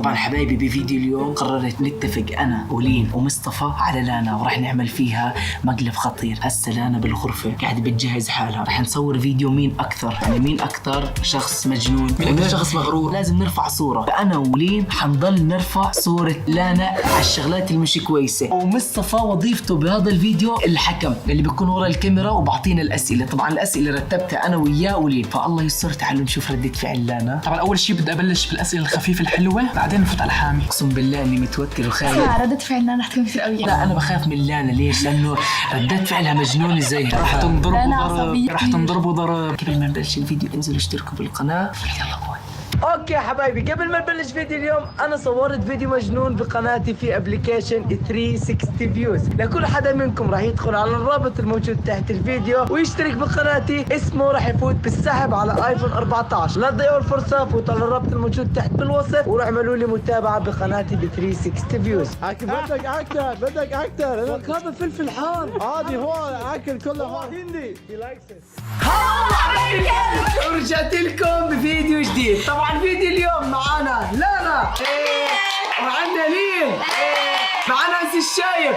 طبعا حبايبي بفيديو اليوم قررت نتفق انا ولين ومصطفى على لانا، وراح نعمل فيها مقلب خطير. هسه لانا بالغرفه قاعده بتجهز حالها، راح نصور فيديو مين اكثر، يعني مين اكثر شخص مجنون، مين اكثر شخص مغرور. لازم نرفع صوره، فانا ولين حنضل نرفع صوره لانا على الشغلات المش كويسه، ومصطفى وظيفته بهذا الفيديو الحكم اللي بيكون ورا الكاميرا وبعطينا الاسئله. طبعا الاسئله رتبتها انا وياه ولين، فالله يستر. تعالوا نشوف ردة فعل لانا. طبعا اول شيء بدي ابلش بالاسئله الخفيفه الحلوه، بعدين نفوت على الحامي. اقسم بالله اني متوتر وخايف. ردة فعل لانا رح تكون كثير قوية. لا انا بخاف من لانا. ليش؟ لانه ردات فعلها مجنونه زيها. راح تنضرب لانا وضرب، عصبية راح تنضرب وضرب. قبل ما نبلش الفيديو انزلوا اشتركوا بالقناه. يلا باي. اوكي حبايبي، قبل ما نبلش فيديو اليوم انا صورت فيديو مجنون بقناتي في ابلكيشن 360 فيوز. لكل حدا منكم راح يدخل على الرابط الموجود تحت الفيديو ويشترك بقناتي، اسمه راح يفوت بالسحب على ايفون 14. لا تضيعوا الفرصه، فوتوا على الرابط الموجود تحت بالوصف وراح اعملوا لي متابعه بقناتي ب 360 فيوز. بدك اكتر بدك اكتر. هذا فلفل حار عادي هون اكل كله هون هندي. ورجعت لكم بفيديو جديد. طبعا فيديو اليوم معانا لانا، وعندنا لين، معانا انس الشايب.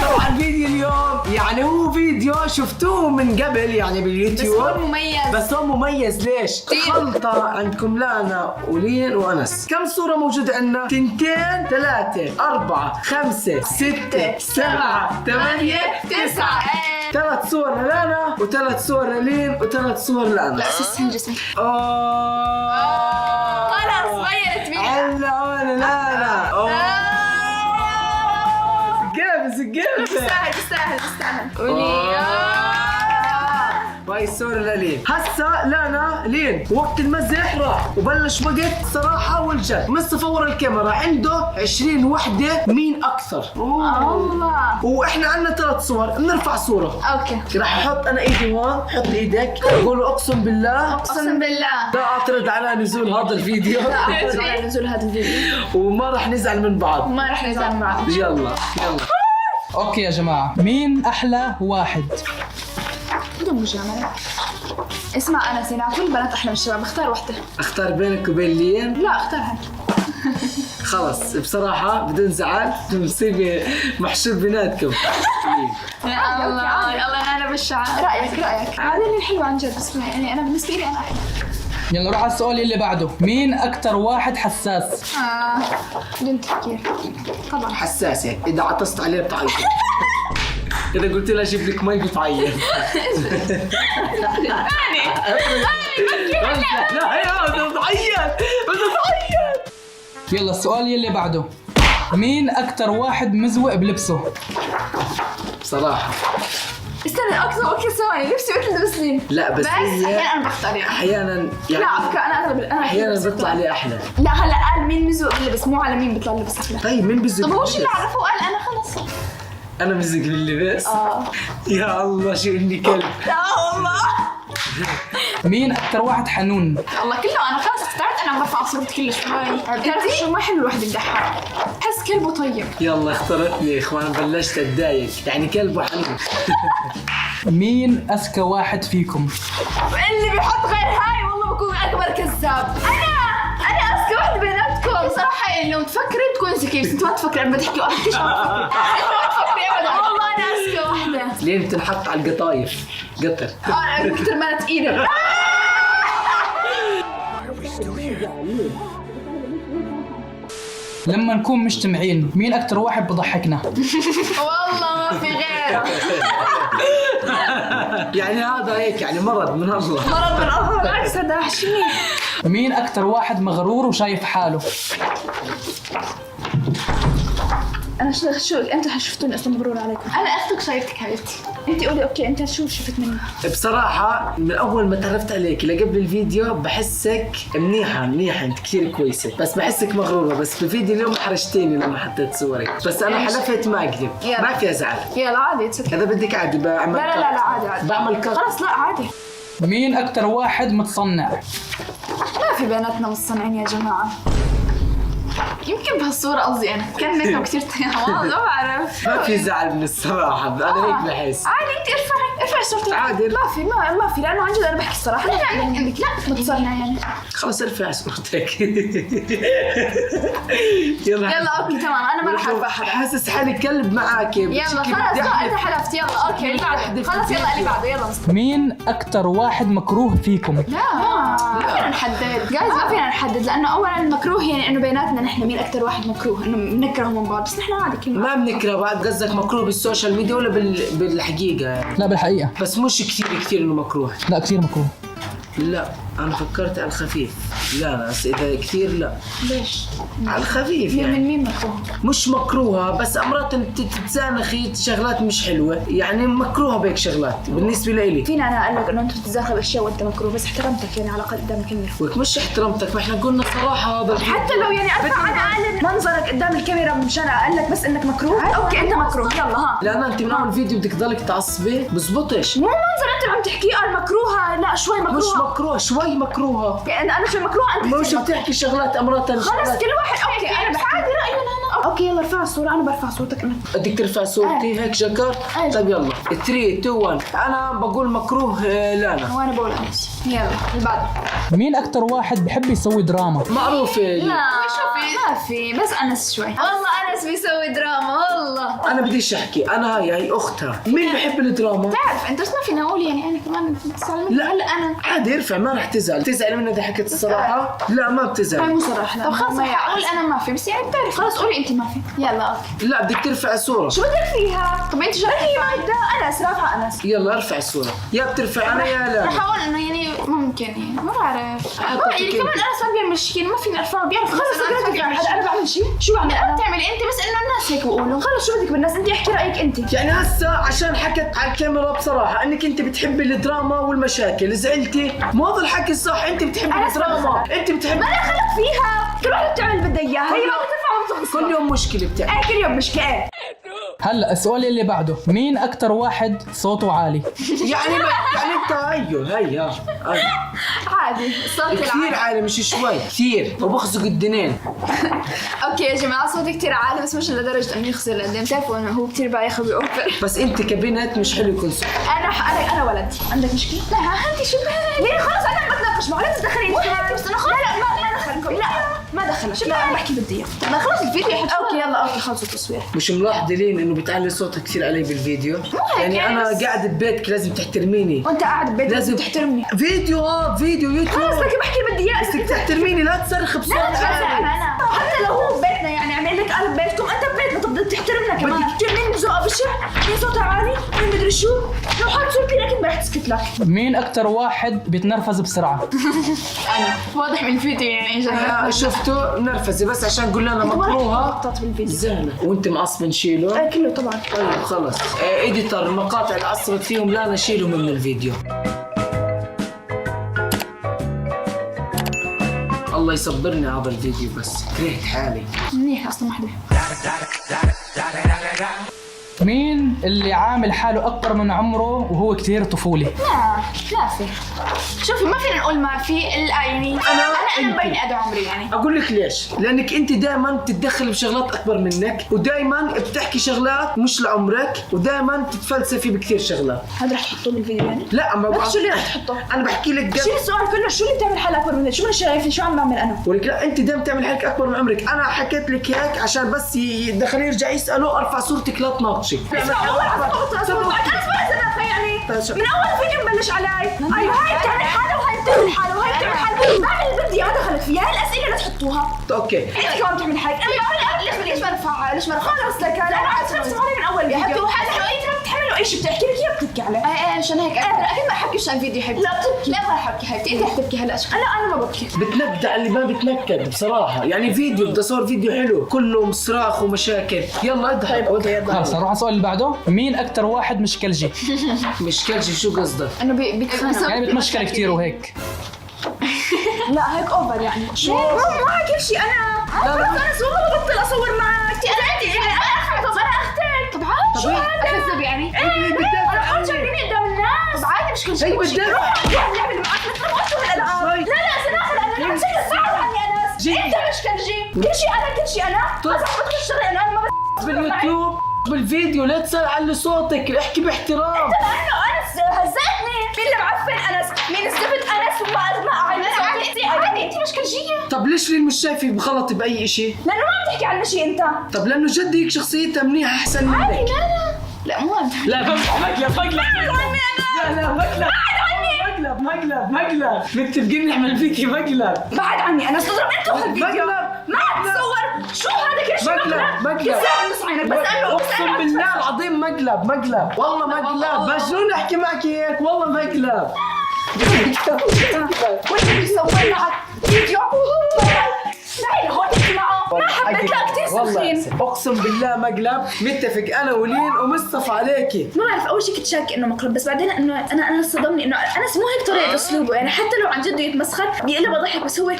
طبعا فيديو اليوم يعني هو فيديو شفتوه من قبل يعني باليوتيوب، بس هو مميز. بس هو مميز. ليش؟ خلطة عندكم لانا ولين وانس. كم صورة موجودة عندنا؟ 2 3 4 5 6 7 8 9. 3 صور للانا و3 صور للين و3 صور لأنس. لا سيستم جسمي. خلاص غيرت بيها. هلا لانا. سقفة تستاهل. قولي باي الصورة للين. هسا لانا لين وقت المزح راح وبلش وقت صراحة والجد. مصطفى ورا الكاميرا عنده 20 وحدة مين أكثر. الله. وإحنا عندنا 3 صور، بنرفع صورة. اوكي. راح أحط أنا إيدي هون، حط إيدك، قولوا أقسم بالله. اقسم بالله لا أعترض على نزول هذا الفيديو. لا اعترض على نزول هذا الفيديو وما راح نزعل من بعض. وما رح نزعل معه. يلا. اوكي يا جماعه، مين احلى واحد؟ بدون مجاملة. اسمع انا سينا، كل البنات احلى من الشباب، اختار وحده. اختار بينك وبين لين. لا اختارها. خلص بصراحة بدون زعل نصيب محشور بيناتكم. يا الله انا بالشعر. رايك عادي اللي حلوه عن جد، بس يعني انا بالنسبه لي انا احلى. يلا نروح على السؤال اللي بعده، مين اكثر واحد حساس؟ بدون تفكير طبعا. حساسة، إذا عطست عليه بتعيط. إذا قلت لها جيب لك مي بتعيط. لا يا بتعيط. يلا السؤال اللي بعده، مين اكثر واحد مزوق بلبسه؟ بصراحة استنى اكثر ثواني، لبسي مثل لبسني. لا بس احيانا انا بختار يعني. أحيانا يعني لا على فكره انا اغلب أحيانا بيطلع لي أحلى. لا هلا قال مين مزوق باللبس، مو على مين بيطلع لبس احلى. طيب مين بزق؟ طب هو شو اللي عرفه وقال انا خلص. أنا بزق باللبس؟ يا الله شو إني كلب. لا والله. مين اكثر واحد حنون؟ والله كله انا خلص استعدت انا عم برفع صورتي كل شوي. بتعرفي شو ما حلو الواحد يضحك، حس كلبه طيب. يلا اخترتني يا إخوان، بلشت أتضايق يعني كلب حنون. مين اذكى واحد فيكم؟ اللي بيحط غير هاي والله بكون اكبر كذاب. انا اذكى وحده بيناتكم صراحه. لو تفكري تكون ذكيه، بس انت ما تفكري عم بتحكي واحد كيش ما تفكري ابدا. والله انا اذكى وحده. لين بتنحط على القطايف قطر. انا كثر ما ثقيله. لما نكون مجتمعين مين اكثر واحد بضحكنا؟ والله ما في غيره. يعني هذا هيك يعني مرض من الله. مرض من الله، بالعكس هذا وحشني. مين اكثر واحد مغرور وشايف حاله؟ انا شو انتوا شفتوني اصلا مبرور عليكم. انا اختك شايفتك حبيبتي. انت قولي اوكي انت شو شفت مني؟ بصراحة من أول ما تعرفت عليك لقبل الفيديو بحسك منيحة أنت كثير كويسة، بس بحسك مغرورة. بس بفيديو اليوم حرجتيني لما حطيت صورك، بس أنا حلفت ما أكذب، ما في أزعل. يلا عادي تسكت. إذا بدك عادي بعمل لا عادي بعمل كات. خلص لا عادي. مين اكثر واحد متصنع؟ ما في بيناتنا مصنعين يا جماعة. يمكن بهالصورة قصدي أنا كان ميك اب كثير والله ما بعرف. ما في زعل من الصراحة، أنا هيك بحس. عادي انت ارفعي صورتك عادي. ما في لانه عن جد انا بحكي الصراحه. لا عندك لا متصنع يعني. خلص ارفع صورتك. يلا اوكي تمام انا ما رح ارفع حدا. حاسس حالي كلب معاك. يلا خلص لا انت حلفت. يلا اوكي اللي بعده خلص. يلا اللي بعده يلا. مين أكتر واحد مكروه فيكم؟ ما فينا نحدد جايز، ما فينا نحدد لانه اولا المكروه يعني انه بيناتنا نحن مين اكثر واحد مكروه، انه بنكره من بعض بس نحن عادي كلنا ما بنكره بعض. قصدك مكروه بالسوشيال ميديا ولا بالحقيقة؟ لا بالحقيقة. بس مش كثير انه مكروه. لا كثير مكروه. لا انا فكرت على الخفيف. لا بس اذا كثير لا. ليش؟ على الخفيف يعني. من مين مكروه؟ مش مكروهه بس امرات تتزانخي شغلات مش حلوه، يعني مكروهه بهيك شغلات بالنسبه لإلي. فينا انا اقول لك انه انت بتتزاخر باشياء وانت مكروه بس احترمتك يعني على الاقل قدام الكاميرا. وك مش احترمتك، ما احنا قلنا صراحه هذا حتى لو يعني ارفع انا اقلل منظرك قدام الكاميرا مشان اقول لك بس انك مكروه. اوكي انت مكروه يلا ها. لا انت من اول فيديو بدك تضلك تعصبي بزبطش. مو منظر انت عم تحكيه قال مكروهه. لا شوي مكروهه. مش مكروه شوي مكروهه. يعني انا شوي مكروهه انت مش بتحكي شغلات امرات خلص كل واحد. اوكي انا بحكي عادي راينا انا. اوكي يلا ارفع الصوره. انا برفع صورتك انا. بدك ترفع صورتي هيك شكر. طيب يلا 3 2 1. انا بقول مكروه لانا. وانا بقول انس. يلا اللي بعده. مين أكتر واحد بحب يسوي دراما؟ معروفه. لا شوفي ما في بس انس شوي. والله انس بيسوي دراما والله. انا بديش احكي. انا هي اختها. مين بحب الدراما؟ تعرف انت بس ما فينا نقول يعني انا كمان بتزعل مني. لا هلا انا عادي ارفع ما رح تزعل مني اذا حكيت الصراحه. لا ما هاي بتزعل. مو صراحه. طب خلص اقول انا ما في بس يعني بتعرف. خلص قولي انت ما في. يلا اوكي. لا بدك ترفع صوره. شو بدك فيها؟ طب انت شو بدها؟ انس رافعه انس. يلا ارفع الصوره. يا بترفع انا يا لا. رح اقول انه يعني ممكن يعني ما بعرف. حتى ما يعني كيف. كمان انس ما بيعمل شيء ما فينا ارفعه بيعرف. خلص انا بعمل شيء. شو بعمل انا؟ بتعملي انت بس انه الناس هيك بيقولوا. خلص شو بدك بالناس انت احكي رايك انت. يعني هسه عشان حكت على الكاميرا بصراحه انك انت بتحبي الدراما والمشاكل زعلتي. مو هذا الحكي الصح. انت بتحبي الدراما. انت بتحبي. ما دخلك فيها. كل واحد بتعمل اللي بدها اياه. هي ما بترفع وبتخلص. كل يوم مشكله بتاعي. كل يوم مشكله. هلا السؤال اللي بعده، مين أكتر واحد صوته عالي؟ يعني انت هي عادي الصوت كثير العالي. عالي مش شوي كثير وبخزق الدنين. اوكي يا جماعه صوتي كثير عالي بس مش لدرجه انه يخزر لقدام. بتعرفوا انه هو كثير بايخ وبيوفر. بس انت كبنت مش حلو يكون صوت. انا ولد. عندك مشكله؟ لا انت شو مين؟ خلص انا بتناقش معه. لا تدخليني بس انا خلص. لا ما دخلكم. لا ما دخلك. لا انا بحكي بدي اياه. ما خلص الفيديو يا اوكي يلا اوكي خلصوا التصوير. مش ملاحظين انه بتعلي صوتك كثير علي بالفيديو؟ يعني انا قاعد ببيتك لازم تحترميني. وانت قاعد ببيتك لازم تحترمني. فيديو يوتيوب. خلص لك بحكي بدي اياه. بدك تحترميني لا تصرخ بصوت عالي. انا حتى لو هو ببيتنا يعني عم لك انا ببيتكم انت ببيتنا طب بدك تحترمنا كمان. مين بزوقها بالشارع؟ مين صوتها عالي؟ مين مدري شو؟ لو حد صورتي لكن ما رح تسكت لك. مين أكتر واحد بيتنرفز بسرعة؟ انا واضح من الفيديو يعني شفتوا نرفزي بس عشان قلنا لنا مكروهه قطعت بالفيديو. زهنة. وانت معصب نشيله؟ كله طبعا. طيب خلص. اديتر المقاطع اللي عصبت فيهم لا نشيلهم من الفيديو. الله يصبرني هذا الفيديو بس كرهت حالي. منيح اصلا وحده. مين اللي عامل حاله أكبر من عمره وهو كتير طفولي؟ لا في. شوفي ما فينا نقول ما في يعني انا مبين قد عمري يعني. اقول لك ليش؟ لانك انت دائما تتدخل بشغلات اكبر منك ودائما بتحكي شغلات مش لعمرك ودائما تتفلسفي بكثير شغلات. هذا رح تحطوه بالفيديو يعني؟ لا ما شو اللي رح تحطه؟ انا بحكي لك شيل السؤال كله. شو اللي بتعمل حالك اكبر منك؟ شو انا شايفه شو عم بعمل انا؟ ولك لا انت دائما تعمل حالك اكبر من عمرك. انا حكيت لك هيك عشان بس يدخلوا يرجع يسالوا ارفع صورتك لا تناقشي. من اول فيديو مبلش علي. ايوه هاي بتعمل حالها وهاي بتعمل حالها وهاي بتعمل حالها. بعمل اللي بدي اياه دخلت فيها. هاي الاسئله لا تحطوها. اوكي انت كمان بتعمل حالك. ليش ما رفعها؟ ليش ما رفعها؟ خلص لك انا عارف نفسي من اول فيديو. حتى لو انت بتحملوا اي شيء بتحكي لك اياه بتبكي عليه. عشان هيك اكيد ما حكي عشان فيديو حبيبتي. لا بتبكي. لا ما حكي حبيبتي. انت حتبكي هلا. لا انا ما ببكي. بتنكد على اللي ما بتنكد بصراحه. يعني فيديو بدي اصور فيديو حلو كله صراخ ومشاكل. يلا اذهب. طيب خلص نروح على السؤال اللي بعده، مين أكتر واحد مشكلجي؟ مشكلتي شو قصدك؟ انه بيتخانق يعني بتمشكل كتير وهيك. لا هيك اوفر يعني. شو مو كل شيء انا. خلص انا والله ببطل اصور معك. انت يعني انا طب انا اختك. طب عادي شو هذا؟ اكذب يعني. انا حاول تشغليني قدام الناس. طب عادي مش كل شيء. نعمل معك مثل ما الالعاب. لا سناخذ انا مسكت الصعب عني انس. انت مش كنجي. كل شيء انا كل شيء انا طيب. بس بدخل الشغل انا ما باليوتيوب بالفيديو لا تصير علي صوتك، احكي باحترام. لانه انس هزتني. مين اللي معفن انس؟ مين زفت انس وما اعلن صوتي؟ عادي انت مش كل شيء. طب ليش لين مش شايفك بغلط باي شيء؟ لانه ما عم تحكي عن شيء انت. طب لانه جد هيك شخصيتها منيحه احسن منك. عادي لا مو عم تحكي. لا بس مقلب بعد عني انا. لا مقلب مقلب متفقين نعمل فيكي مقلب. بعد عني انا تضرب انت بهالفيديو. مقلب. ما عم تصور. شو هذا كل شيء مقلب. كذاب نص عينك بس انه اقسم بالله العظيم مقلب والله مقلب. مجنون احكي معك هيك والله مقلب. وانت بتصور معك فيديو. تعي لهون احكي معه. ما حبيت لا كثير سخين. اقسم بالله مقلب. متفق انا ولين ومصطفى عليكي. ما بعرف اول شيء كنت شاكه انه مقلب بس بعدين انه انا صدمني انه انس مو هيك طريقه اسلوبه يعني حتى لو عن جد يتمسخر بيقلب بضحك بس هو هي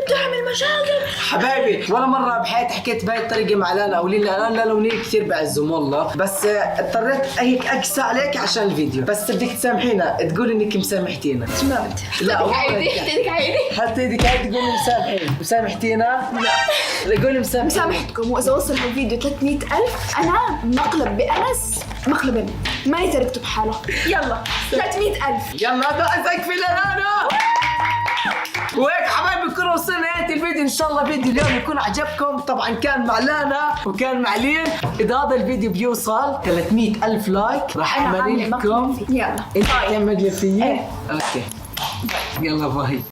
بتعمل مشاكل. حبايبي ولا مره بحياتي حكيت بهاي الطريقه مع لانا او لين. لانا ونيل كثير بعزهم والله بس اضطريت هيك اقسى عليك عشان الفيديو. بس بدك تسامحينا تقولي انك مسامحتينا. شو ما بدي. لا ايدك عيدي. حتى ايدك هاي تقولي مسامحتينا. لا قولي مسامحينا. مسامحتكم واذا وصل هالفيديو 300,000 انا مقلب بانس مقلبا ما يتركته بحاله. يلا 300,000. يلا بقى في لانا. وهيك حبايبي كنا وصلنا نهاية الفيديو. ان شاء الله فيديو اليوم يكون عجبكم. طبعا كان مع لانا وكان مع لين. اذا هذا الفيديو بيوصل 300,000 لايك راح اعمل لكم. يلا انت تعمل لي فيي. ايه. اوكي يلا باي.